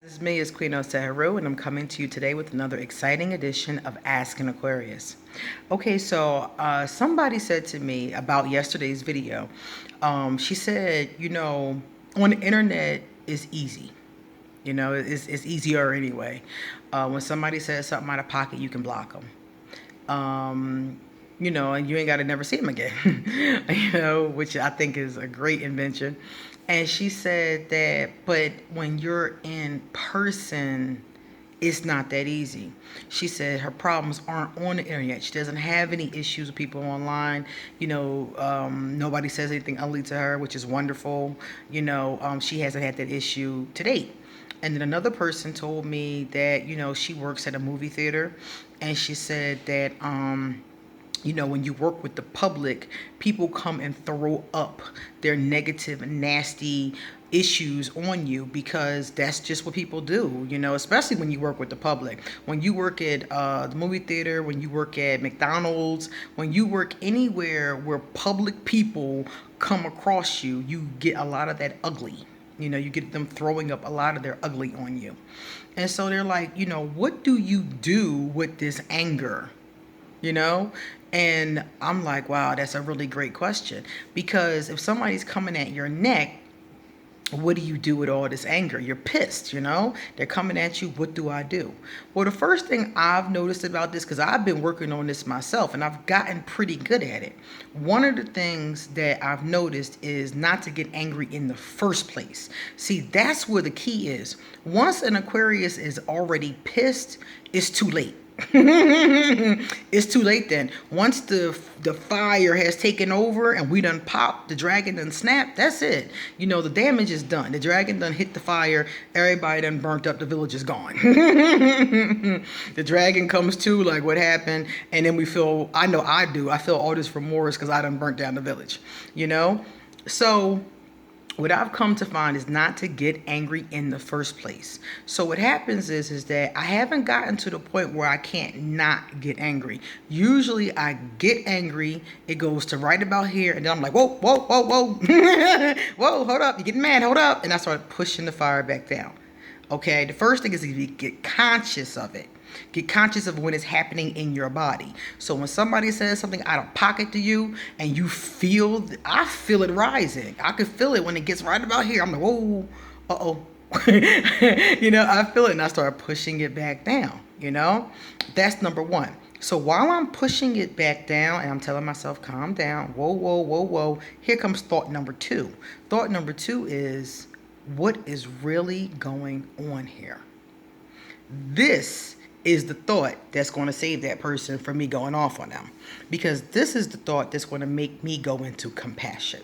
This is me, it's Queen Osaharu, and I'm coming to you today with another exciting edition of Ask An Aquarius. Okay, so somebody said to me about yesterday's video, she said, on the internet is easy. It's easier anyway. When somebody says something out of pocket, you can block them. And you ain't got to never see them again, which I think is a great invention. And she said that, but when you're in person, it's not that easy. She said her problems aren't on the internet. She doesn't have any issues with people online. Nobody says anything ugly to her, which is wonderful. She hasn't had that issue to date. And then another person told me that, she works at a movie theater, and she said that, when you work with the public, people come and throw up their negative, nasty issues on you because that's just what people do, especially when you work with the public. When you work at the movie theater, when you work at McDonald's, when you work anywhere where public people come across you, you get a lot of that ugly. You get them throwing up a lot of their ugly on you. And so they're like, what do you do with this anger? And I'm like, wow, that's a really great question. Because if somebody's coming at your neck, what do you do with all this anger? You're pissed, They're coming at you. What do I do? Well, the first thing I've noticed about this, because I've been working on this myself and I've gotten pretty good at it. One of the things that I've noticed is not to get angry in the first place. See, that's where the key is. Once an Aquarius is already pissed, it's too late. It's too late then. Once the fire has taken over and we done popped, the dragon done snapped, that's it. The damage is done. The dragon done hit the fire, everybody done burnt up, the village is gone. The dragon comes to, like, what happened? And then we feel, I know I do, I feel all this remorse because I done burnt down the village, So what I've come to find is not to get angry in the first place. So what happens is that I haven't gotten to the point where I can't not get angry. Usually I get angry, it goes to right about here, and then I'm like, whoa, whoa, whoa, whoa. Whoa, hold up, you're getting mad, hold up. And I start pushing the fire back down. Okay, the first thing is you get conscious of it. Get conscious of when it's happening in your body. So when somebody says something out of pocket to you and you I feel it rising. I can feel it when it gets right about here. I'm like, whoa, uh-oh. I feel it and I start pushing it back down, That's number one. So while I'm pushing it back down and I'm telling myself, calm down, whoa, whoa, whoa, whoa, here comes thought number two. Thought number two is, what is really going on here? This is the thought that's going to save that person from me going off on them. Because this is the thought that's going to make me go into compassion.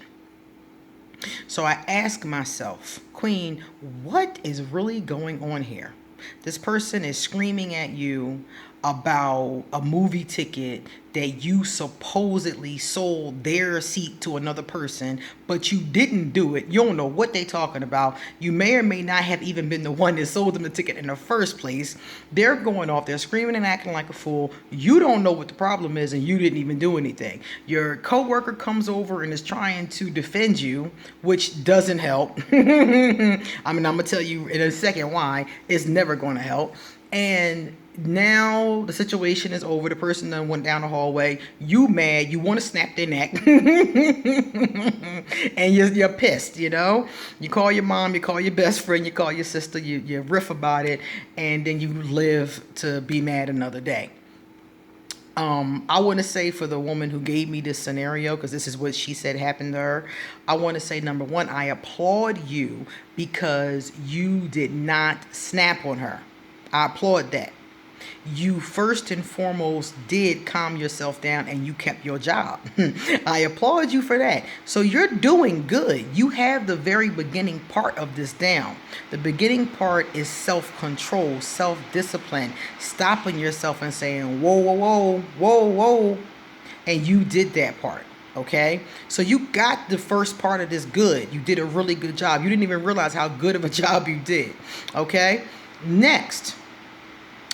So I ask myself, Queen, what is really going on here? This person is screaming at you about a movie ticket that you supposedly sold their seat to another person, but you didn't do it. You don't know what they're talking about. You may or may not have even been the one that sold them the ticket in the first place. They're going off. They're screaming and acting like a fool. You don't know what the problem is, and you didn't even do anything. Your coworker comes over and is trying to defend you, which doesn't help. I'm going to tell you in a second why. It's never going to help. And now the situation is over. The person then went down the hallway. You mad. You want to snap their neck. And you're pissed, You call your mom. You call your best friend. You call your sister. You riff about it. And then you live to be mad another day. I want to say for the woman who gave me this scenario, because this is what she said happened to her, I want to say, number one, I applaud you because you did not snap on her. I applaud that. You first and foremost did calm yourself down and you kept your job. I applaud you for that. So you're doing good. You have the very beginning part of this down. The beginning part is self-control, self-discipline, stopping yourself and saying, whoa, whoa, whoa, whoa, whoa. And you did that part. Okay, so you got the first part of this good. You did a really good job. You didn't even realize how good of a job you did. Okay, next.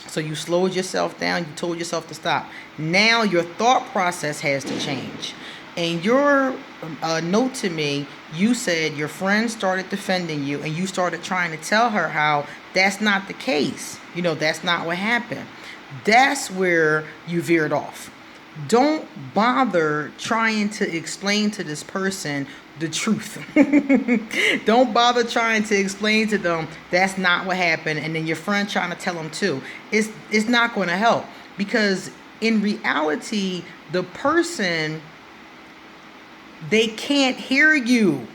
So you slowed yourself down. You told yourself to stop. Now your thought process has to change. In your note to me, you said your friend started defending you and you started trying to tell her how that's not the case. You know, that's not what happened. That's where you veered off. Don't bother trying to explain to this person the truth. Don't bother trying to explain to them that's not what happened, and then your friend trying to tell them too. It's not going to help, because in reality, the person, they can't hear you.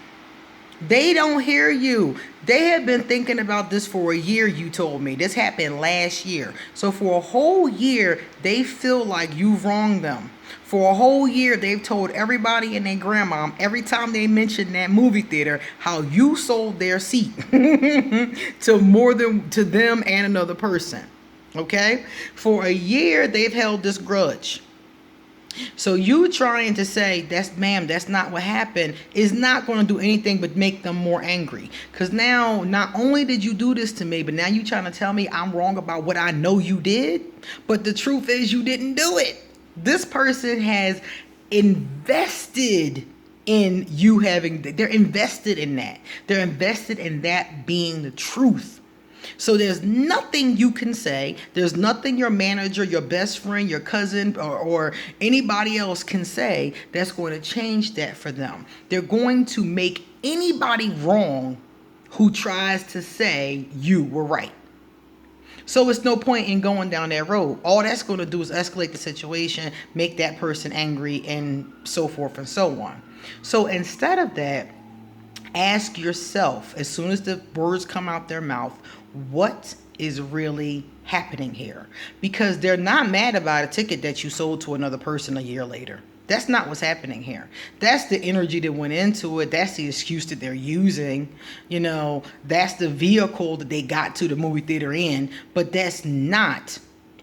They don't hear you. They have been thinking about this for a year, you told me. This happened last year. So for a whole year, they feel like you've wronged them. For a whole year, they've told everybody and their grandma, every time they mention that movie theater, how you sold their seat to them and another person. Okay? For a year, they've held this grudge. So you trying to say that's not what happened is not going to do anything but make them more angry. Because now, not only did you do this to me, but now you trying to tell me I'm wrong about what I know you did. But the truth is you didn't do it. This person has invested in you they're invested in that. They're invested in that being the truth. So there's nothing you can say. There's nothing your manager, your best friend, your cousin, or anybody else can say that's going to change that for them. They're going to make anybody wrong who tries to say you were right. So it's no point in going down that road. All that's going to do is escalate the situation, make that person angry, and so forth and so on. So instead of that, ask yourself, as soon as the words come out their mouth, what is really happening here? Because they're not mad about a ticket that you sold to another person a year later. That's not what's happening here. That's the energy that went into it. That's the excuse that they're using. You know, that's the vehicle that they got to the movie theater in. But that's not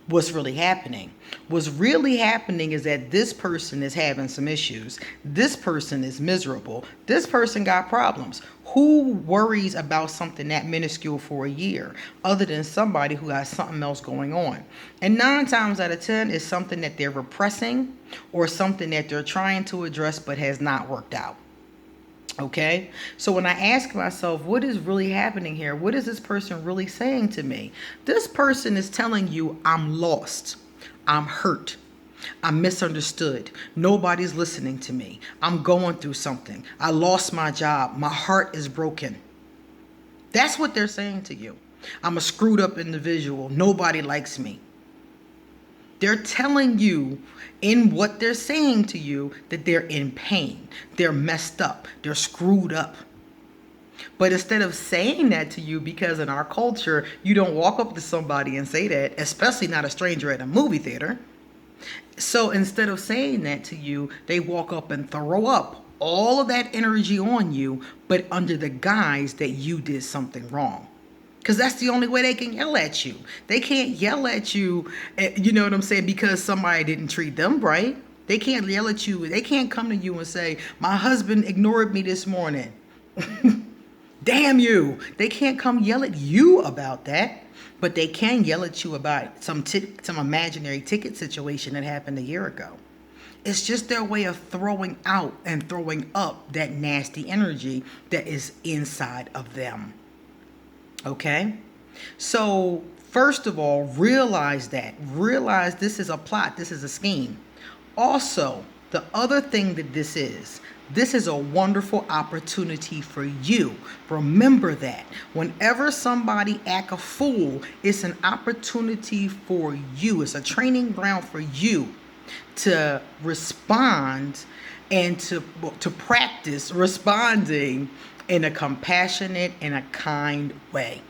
what's really happening. What's really happening is that this person is having some issues. This person is miserable. This person got problems. Who worries about something that minuscule for a year other than somebody who has something else going on? And 9 times out of 10 is something that they're repressing or something that they're trying to address but has not worked out. Okay, so when I ask myself, what is really happening here? What is this person really saying to me? This person is telling you, I'm lost. I'm hurt. I'm misunderstood. Nobody's listening to me. I'm going through something. I lost my job. My heart is broken. That's what they're saying to you. I'm a screwed up individual. Nobody likes me. They're telling you in what they're saying to you that they're in pain. They're messed up. They're screwed up. But instead of saying that to you, because in our culture, you don't walk up to somebody and say that, especially not a stranger at a movie theater. So instead of saying that to you, they walk up and throw up all of that energy on you, but under the guise that you did something wrong. Because that's the only way they can yell at you. They can't yell at you, you know what I'm saying, because somebody didn't treat them right. They can't yell at you. They can't come to you and say, my husband ignored me this morning. Damn you. They can't come yell at you about that. But they can yell at you about some imaginary ticket situation that happened a year ago. It's just their way of throwing out and throwing up that nasty energy that is inside of them. Okay? So, first of all, realize that. Realize this is a plot. This is a scheme. Also, the other thing that this is a wonderful opportunity for you. Remember that. Whenever somebody act a fool, it's an opportunity for you. It's a training ground for you to respond and to practice responding in a compassionate and a kind way.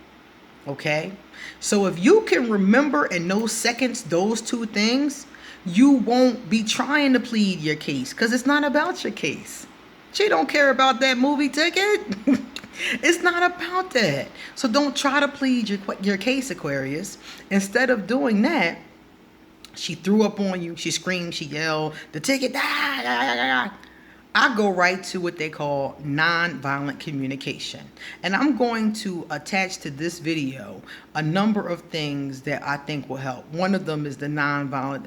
Okay? So if you can remember in those seconds those 2 things, you won't be trying to plead your case, because it's not about your case. She don't care about that movie ticket. It's not about that. So don't try to plead your case, Aquarius. Instead of doing that, she threw up on you. She screamed. She yelled. The ticket. I go right to what they call nonviolent communication. And I'm going to attach to this video a number of things that I think will help. One of them is the nonviolent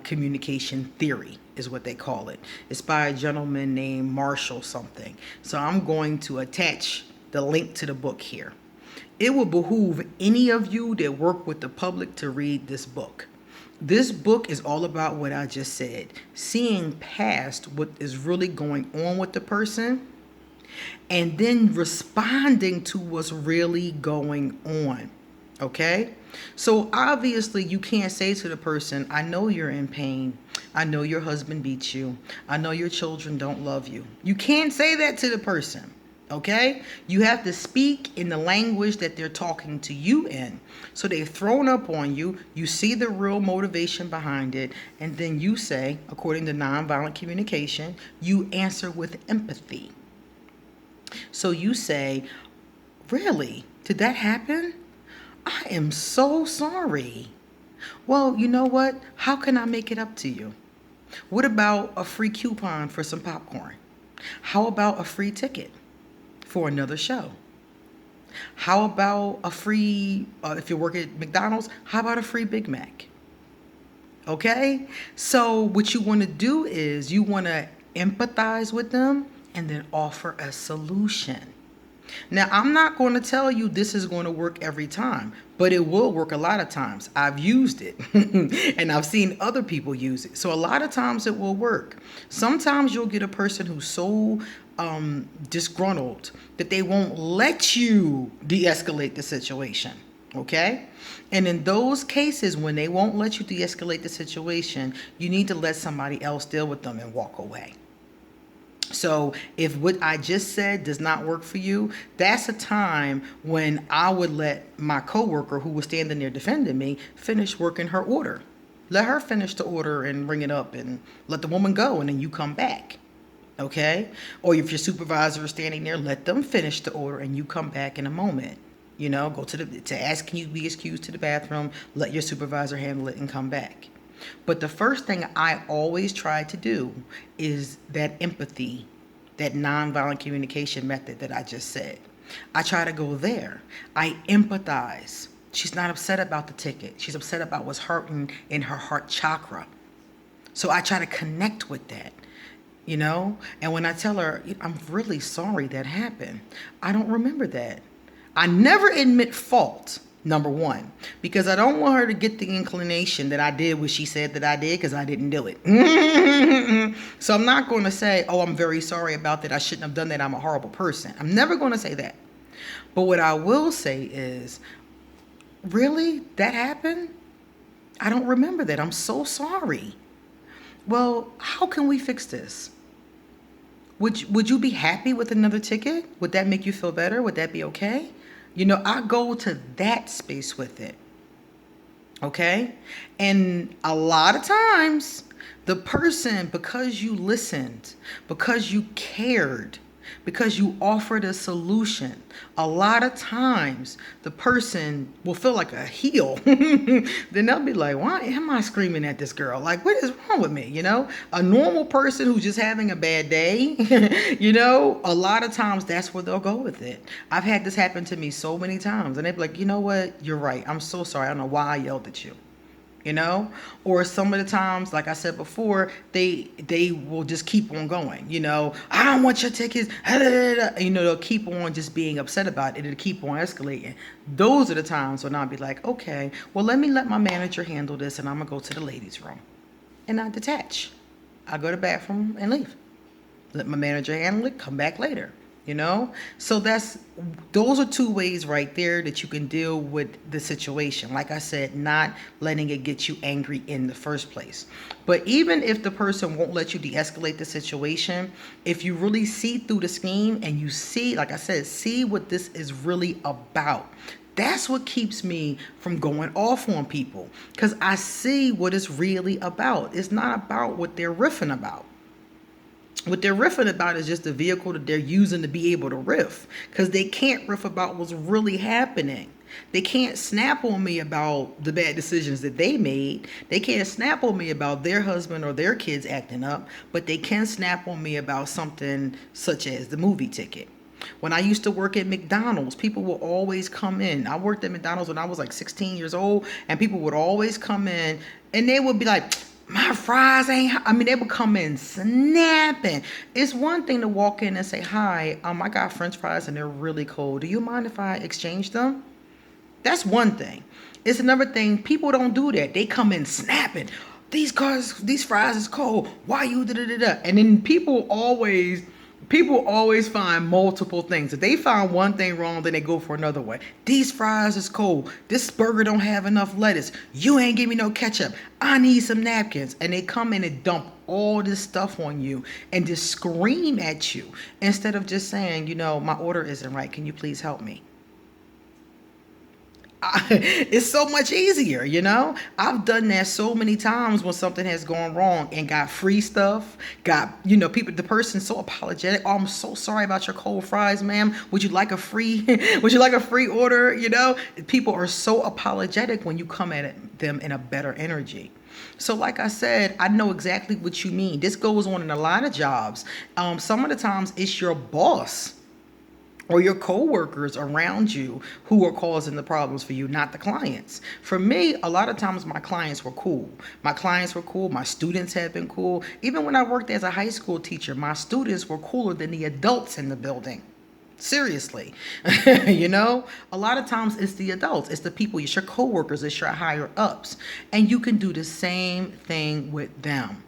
communication theory is what they call it. It's by a gentleman named Marshall something. So I'm going to attach the link to the book here. It will behoove any of you that work with the public to read this book. This book is all about what I just said, seeing past what is really going on with the person and then responding to what's really going on. Okay? So obviously you can't say to the person, I know you're in pain. I know your husband beats you. I know your children don't love you. You can't say that to the person. Okay? You have to speak in the language that they're talking to you in. So they've thrown up on you. You see the real motivation behind it. And then you say, according to nonviolent communication, you answer with empathy. So you say, really? Did that happen? I am so sorry. Well, you know what? How can I make it up to you? What about a free coupon for some popcorn? How about a free ticket for another show? How about a free, if you work at McDonald's, how about a free Big Mac? Okay? So what you want to do is you want to empathize with them and then offer a solution. Now, I'm not going to tell you this is going to work every time, but it will work a lot of times. I've used it and I've seen other people use it. So a lot of times it will work. Sometimes you'll get a person who's so disgruntled that they won't let you de-escalate the situation. Okay? And in those cases, when they won't let you de-escalate the situation, you need to let somebody else deal with them and walk away. So if what I just said does not work for you, that's a time when I would let my coworker who was standing there defending me finish working her order. Let her finish the order and bring it up and let the woman go, and then you come back. Okay? Or if your supervisor is standing there, let them finish the order and you come back in a moment. You know, go to ask, can you be excused to the bathroom, let your supervisor handle it and come back. But the first thing I always try to do is that empathy, that nonviolent communication method that I just said. I try to go there. I empathize. She's not upset about the ticket. She's upset about what's hurting in her heart chakra. So I try to connect with that, you know? And when I tell her, I'm really sorry that happened, I don't remember that. I never admit fault. Number one, because I don't want her to get the inclination that I did what she said that I did because I didn't do it. So I'm not going to say, oh, I'm very sorry about that. I shouldn't have done that. I'm a horrible person. I'm never going to say that. But what I will say is, really? That happened? I don't remember that. I'm so sorry. Well, how can we fix this? Would you be happy with another ticket? Would that make you feel better? Would that be okay? You know, I go to that space with it. Okay? And a lot of times, the person, because you listened, because you cared, because you offered a solution, a lot of times the person will feel like a heel. Then they'll be like, why am I screaming at this girl? Like, what is wrong with me? You know, a normal person who's just having a bad day, you know, a lot of times that's where they'll go with it. I've had this happen to me so many times, and they'd be like, you know what? You're right. I'm so sorry. I don't know why I yelled at you. You know, or some of the times, like I said before, they will just keep on going. You know, I don't want your tickets. You know, they'll keep on just being upset about it. It'll keep on escalating. Those are the times when I'll be like, okay, well, let my manager handle this, and I'm gonna go to the ladies' room, and I detach. I go to the bathroom and leave. Let my manager handle it. Come back later. You know, so those are two ways right there that you can deal with the situation. Like I said, not letting it get you angry in the first place. But even if the person won't let you de-escalate the situation, if you really see through the scheme and you see, like I said, see what this is really about, that's what keeps me from going off on people, because I see what it's really about. It's not about what they're riffing about. What they're riffing about is just the vehicle that they're using to be able to riff, because they can't riff about what's really happening. They can't snap on me about the bad decisions that they made. They can't snap on me about their husband or their kids acting up, but they can snap on me about something such as the movie ticket. When I used to work at McDonald's, people would always come in. I worked at McDonald's when I was like 16 years old, and people would always come in and they would be like, My fries ain't hot. I mean, they would come in snapping. It's one thing to walk in and say, hi, I got French fries and they're really cold. Do you mind if I exchange them? That's one thing. It's another thing. People don't do that. They come in snapping. These fries is cold. Why you da da da da? And then people always find multiple things. If they find one thing wrong, then they go for another one. These fries is cold. This burger don't have enough lettuce. You ain't give me no ketchup. I need some napkins. And they come in and dump all this stuff on you and just scream at you instead of just saying, my order isn't right. Can you please help me? It's so much easier, I've done that so many times when something has gone wrong and got free stuff, the person's so apologetic. Oh, I'm so sorry about your cold fries, ma'am. Would you like a free order? People are so apologetic when you come at them in a better energy. So like I said, I know exactly what you mean. This goes on in a lot of jobs. Some of the times it's your boss or your coworkers around you who are causing the problems for you, not the clients. For me, a lot of times my clients were cool. My students have been cool. Even when I worked as a high school teacher, my students were cooler than the adults in the building. Seriously. A lot of times it's the adults, it's the people, it's your coworkers, it's your higher ups. And you can do the same thing with them.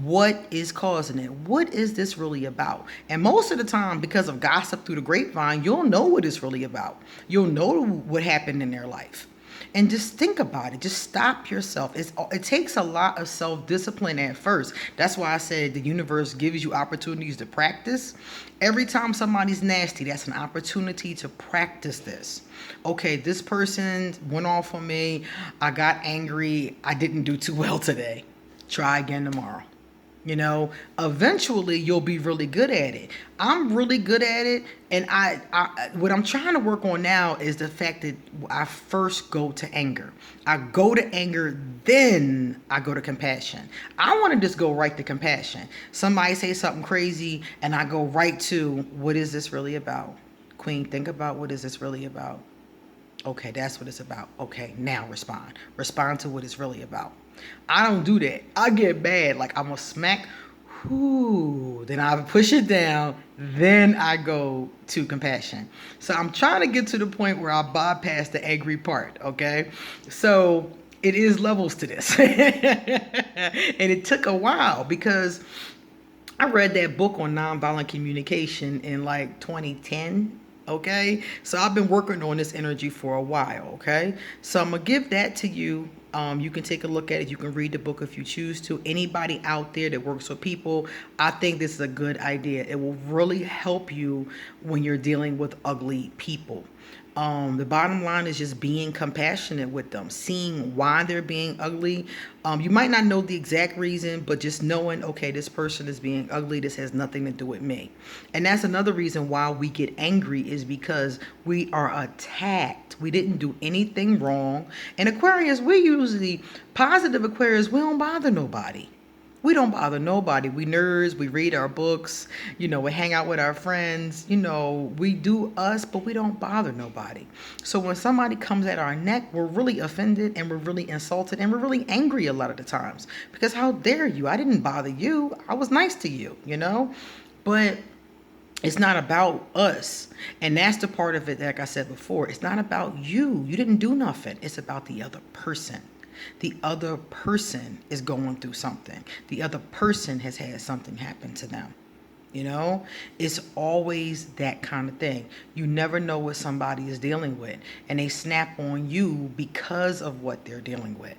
What is causing it? What is this really about? And most of the time, because of gossip through the grapevine, you'll know what it's really about. You'll know what happened in their life. And just think about it. Just stop yourself. It takes a lot of self-discipline at first. That's why I said the universe gives you opportunities to practice. Every time somebody's nasty, that's an opportunity to practice this. Okay, this person went off on me. I got angry. I didn't do too well today. Try again tomorrow. Eventually you'll be really good at it. I'm really good at it. And I what I'm trying to work on now is the fact that I first go to anger. I go to anger, then I go to compassion. I want to just go right to compassion. Somebody say something crazy and I go right to, what is this really about? Queen, think about, what is this really about? Okay, that's what it's about. Okay, now respond. Respond to what it's really about. I don't do that. I get bad. Like, I'm going to smack, then I push it down, then I go to compassion. So I'm trying to get to the point where I bypass the angry part, okay? So it is levels to this. And it took a while because I read that book on nonviolent communication in like 2010. Okay, so I've been working on this energy for a while. Okay, so I'm gonna give that to you. You can take a look at it. You can read the book if you choose to. Anybody out there that works with people, I think this is a good idea. It will really help you when you're dealing with ugly people. The bottom line is just being compassionate with them, seeing why they're being ugly. You might not know the exact reason, but just knowing, okay, this person is being ugly. This has nothing to do with me. And that's another reason why we get angry, is because we are attacked. We didn't do anything wrong. And Aquarius, we usually, positive Aquarius, we don't bother nobody. We don't bother nobody. We nerds, we read our books, we hang out with our friends, we do us, but we don't bother nobody. So when somebody comes at our neck, we're really offended and we're really insulted and we're really angry a lot of the times. Because how dare you? I didn't bother you. I was nice to you, But it's not about us. And that's the part of it, like I said before, it's not about you. You didn't do nothing. It's about the other person. The other person is going through something. The other person has had something happen to them. It's always that kind of thing. You never know what somebody is dealing with, and they snap on you because of what they're dealing with.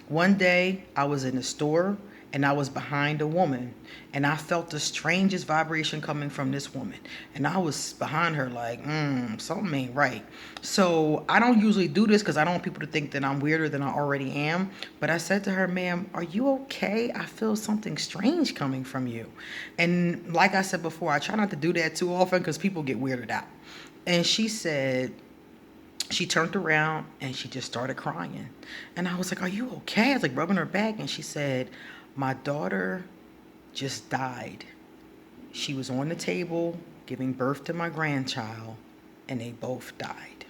One day I was in a store and I was behind a woman and I felt the strangest vibration coming from this woman. And I was behind her like, something ain't right. So I don't usually do this because I don't want people to think that I'm weirder than I already am. But I said to her, ma'am, are you okay? I feel something strange coming from you. And like I said before, I try not to do that too often because people get weirded out. And she turned around and she just started crying. And I was like, are you okay? I was like rubbing her back. And she said, my daughter just died. She was on the table giving birth to my grandchild and they both died.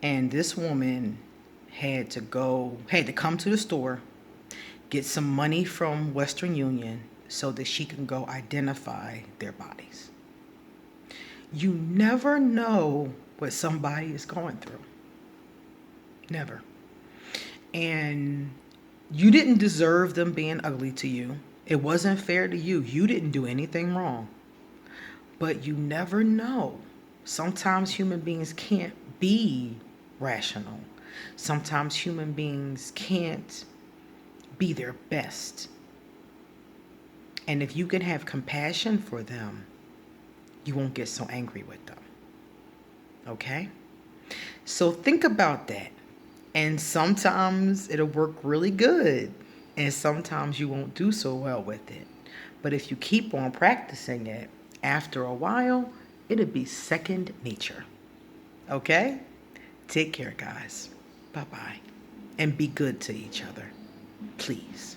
And this woman had to come to the store, get some money from Western Union so that she can go identify their bodies. You never know what somebody is going through. Never. And you didn't deserve them being ugly to you. It wasn't fair to you. You didn't do anything wrong. But you never know. Sometimes human beings can't be rational. Sometimes human beings can't be their best. And if you can have compassion for them, you won't get so angry with them. Okay? So think about that. And sometimes it'll work really good. And sometimes you won't do so well with it. But if you keep on practicing it, after a while, it'll be second nature. Okay? Take care, guys. Bye-bye. And be good to each other. Please.